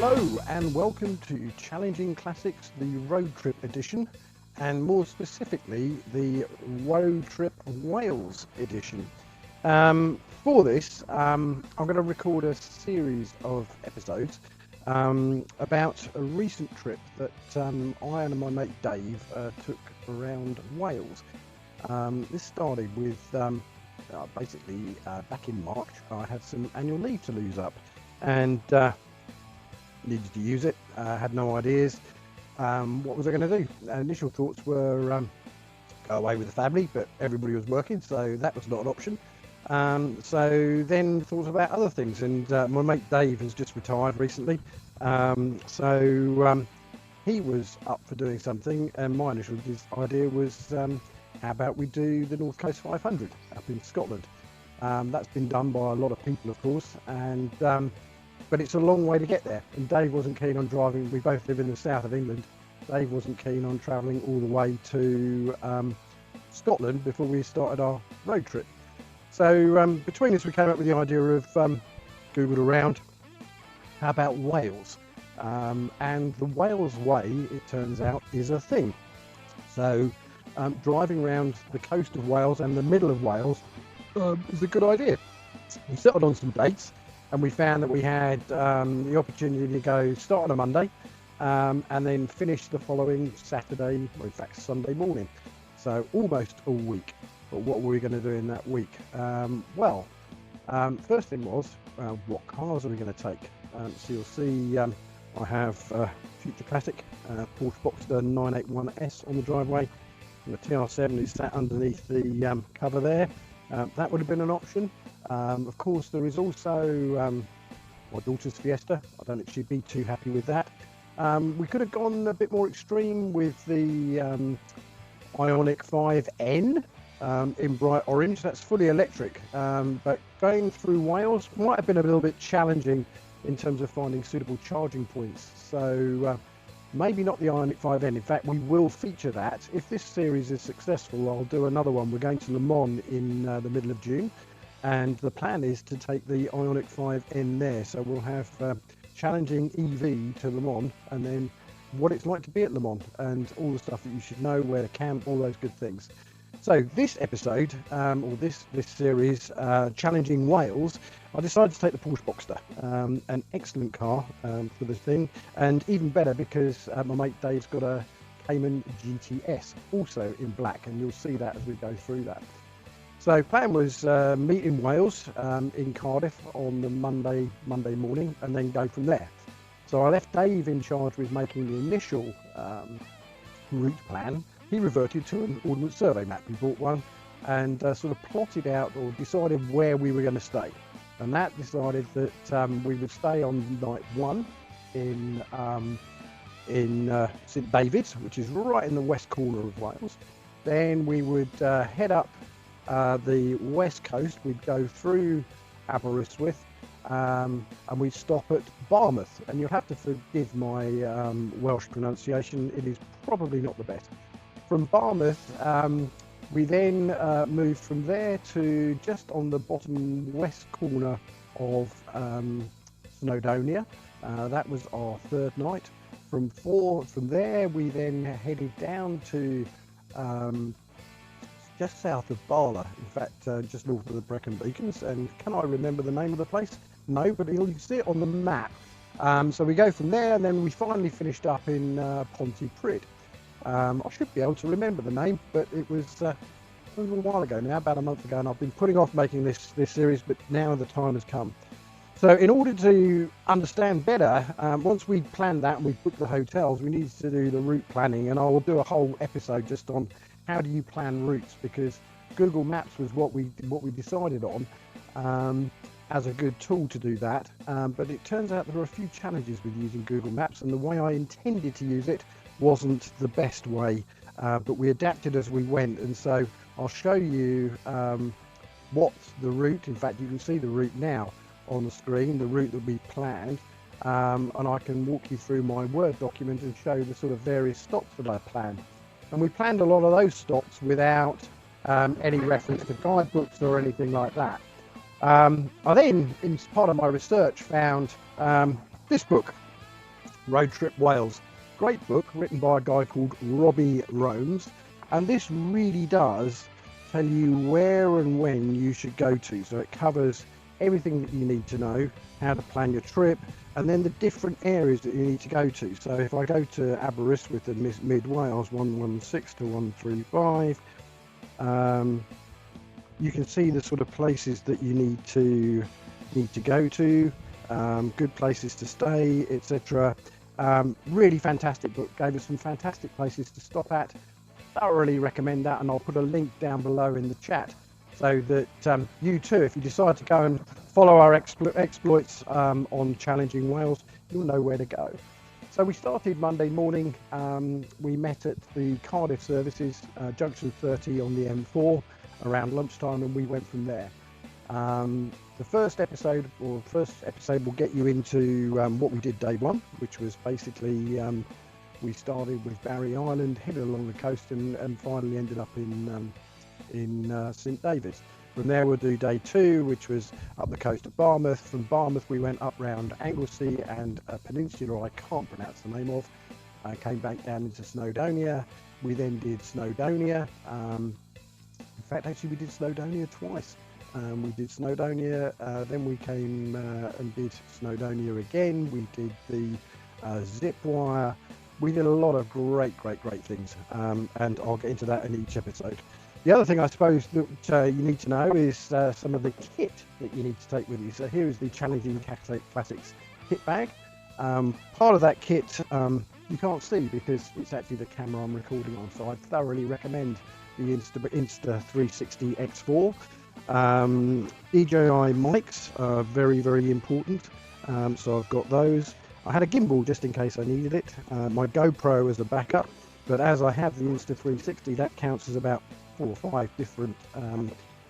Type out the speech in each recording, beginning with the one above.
Hello and welcome to Challenging Classics, the road trip edition, and more specifically the road trip Wales edition. For this, I'm going to record a series of episodes about a recent trip that I and my mate Dave took around Wales. This started with basically back in March. I had some annual leave to lose up and needed to use it. Had no ideas. What was I going to do? Initial thoughts were go away with the family, but everybody was working, so that was not an option. So then thought about other things, and my mate Dave has just retired recently, so he was up for doing something, and my initial idea was how about we do the North Coast 500 up in Scotland. That's been done by a lot of people, of course, and but it's a long way to get there, and Dave wasn't keen on driving. We both live in the south of England. Dave wasn't keen on travelling all the way to Scotland before we started our road trip. So between us we came up with the idea of Googled around, how about Wales? And the Wales way, it turns out, is a thing. So driving around the coast of Wales and the middle of Wales is a good idea. We settled on some dates, and we found that we had the opportunity to go start on a Monday and then finish the following Saturday, or in fact Sunday morning. So almost all week. But what were we going to do in that week? First thing was, what cars are we going to take? So you'll see I have a future classic Porsche Boxster 981S on the driveway, and the TR7 is sat underneath the cover there. That would have been an option. Of course, there is also my daughter's Fiesta. I don't think she'd be too happy with that. We could have gone a bit more extreme with the Ioniq 5N in bright orange. That's fully electric, but going through Wales might have been a little bit challenging in terms of finding suitable charging points. So maybe not the Ioniq 5N. In fact, we will feature that. If this series is successful, I'll do another one. We're going to Le Mans in the middle of June, and the plan is to take the Ioniq 5N there. So we'll have challenging EV to Le Mans, and then what it's like to be at Le Mans, and all the stuff that you should know, where to camp, all those good things. So this episode, or this series, Challenging Wales, I decided to take the Porsche Boxster, an excellent car for the thing, and even better because my mate Dave's got a Cayman GTS, also in black, and you'll see that as we go through that. So plan was meet in Wales, in Cardiff on the Monday morning, and then go from there. So I left Dave in charge with making the initial route plan. He reverted to an Ordnance Survey map. We bought one and sort of plotted out or decided where we were going to stay. And that decided that we would stay on night one in St David's, which is right in the west corner of Wales. Then we would head up the west coast. We'd go through Aberystwyth and we'd stop at Barmouth. And you'll have to forgive my Welsh pronunciation. It is probably not the best. From Barmouth, we then moved from there to just on the bottom west corner of Snowdonia. That was our third night. From there, we then headed down to just south of Barla, in fact, just north of the Brecon Beacons. And can I remember the name of the place? No, but you'll see it on the map. So we go from there, and then we finally finished up in Pontypridd. I should be able to remember the name, but it was a little while ago now, about a month ago, and I've been putting off making this series, but now the time has come. So in order to understand better, once we planned that and we booked the hotels, we needed to do the route planning, and I will do a whole episode just on how do you plan routes, because Google Maps was what we decided on as a good tool to do that, but it turns out there are a few challenges with using Google Maps, and the way I intended to use it wasn't the best way, but we adapted as we went. And so I'll show you what the route, in fact you can see the route now on the screen, the route that we planned, and I can walk you through my Word document and show the sort of various stops that I planned. And we planned a lot of those stops without any reference to guidebooks or anything like that. I then, in part of my research, found this book. Road Trip Wales. Great book written by a guy called Robbie Romes, and this really does tell you where and when you should go to. So it covers everything that you need to know, how to plan your trip, and then the different areas that you need to go to. So if I go to Aberystwyth and Mid Wales 116 to 135, you can see the sort of places that you need to go to, good places to stay, etc. Really fantastic book, gave us some fantastic places to stop at. Thoroughly recommend that, and I'll put a link down below in the chat so that you too, if you decide to go and follow our exploits on Challenging Wales, you'll know where to go. So we started Monday morning. We met at the Cardiff services, junction 30 on the M4 around lunchtime, and we went from there. The first episode will get you into what we did day one, which was basically we started with Barry Island, headed along the coast, and finally ended up in St David's. From there we'll do day two, which was up the coast of Barmouth. From Barmouth we went up round Anglesey and a peninsula I can't pronounce the name of. Came back down into Snowdonia. We then did Snowdonia. In fact, actually we did Snowdonia twice. We did Snowdonia, then we came and did Snowdonia again. We did the zip wire. We did a lot of great things, and I'll get into that in each episode. The other thing I suppose that you need to know is some of the kit that you need to take with you. So here is the Challenging Classics kit bag. Part of that kit you can't see because it's actually the camera I'm recording on, so I thoroughly recommend the Insta 360 X4. DJI mics are very important, so I've got those. I had a gimbal just in case I needed it, my GoPro as a backup, but as I have the Insta 360, that counts as about 4 or 5 different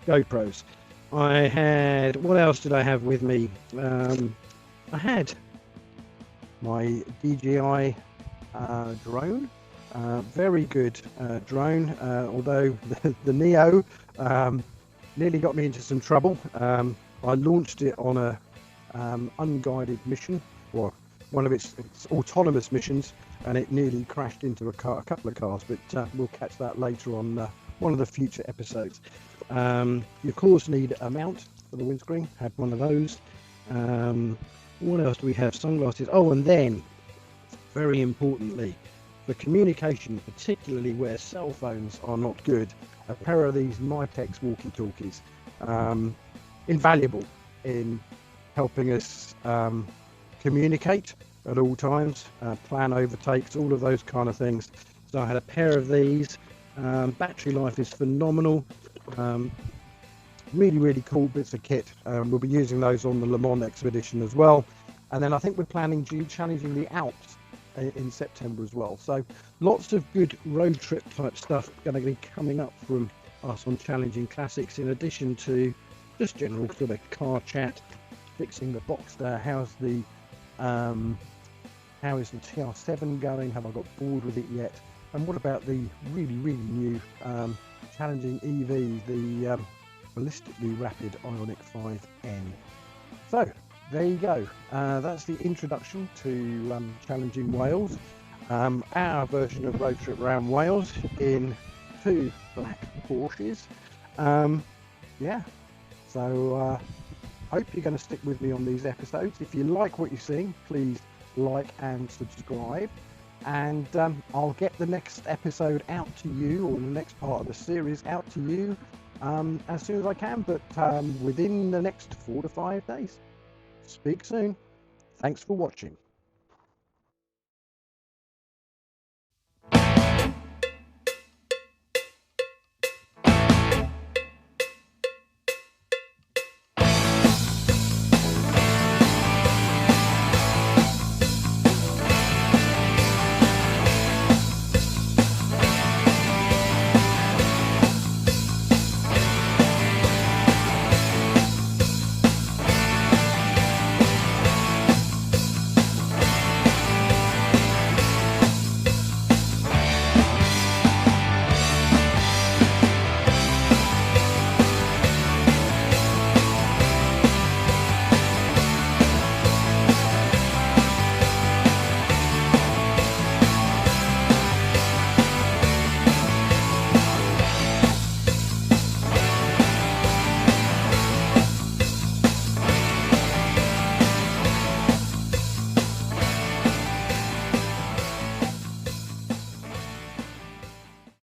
GoPros. I had, what else did I have with me? I had my DJI drone, very good drone, although the Neo nearly got me into some trouble. I launched it on a unguided mission, or one of its autonomous missions, and it nearly crashed into a couple of cars, but we'll catch that later on one of the future episodes. You of course need a mount for the windscreen, had one of those. What else do we have? Sunglasses. Oh, and then very importantly, for communication, particularly where cell phones are not good, a pair of these Mitex walkie-talkies, invaluable in helping us communicate at all times, plan overtakes, all of those kind of things. So I had a pair of these. Battery life is phenomenal. Really cool bits of kit. We'll be using those on the Le Mans expedition as well, and then I think we're planning challenging the Alps in September as well. So lots of good road trip type stuff going to be coming up from us on Challenging Classics, in addition to just general sort of car chat, fixing the Boxster, how is the TR7 going, have I got bored with it yet, and what about the really new Challenging EV, the ballistically rapid Ioniq 5N. So there you go, that's the introduction to Challenging Wales, our version of Road Trip around Wales in 2 Black Porsches. Yeah, so hope you're going to stick with me on these episodes. If you like what you're seeing, please like and subscribe, and I'll get the next episode out to you, or the next part of the series out to you as soon as I can, but within the next 4 to 5 days. Speak soon. Thanks for watching.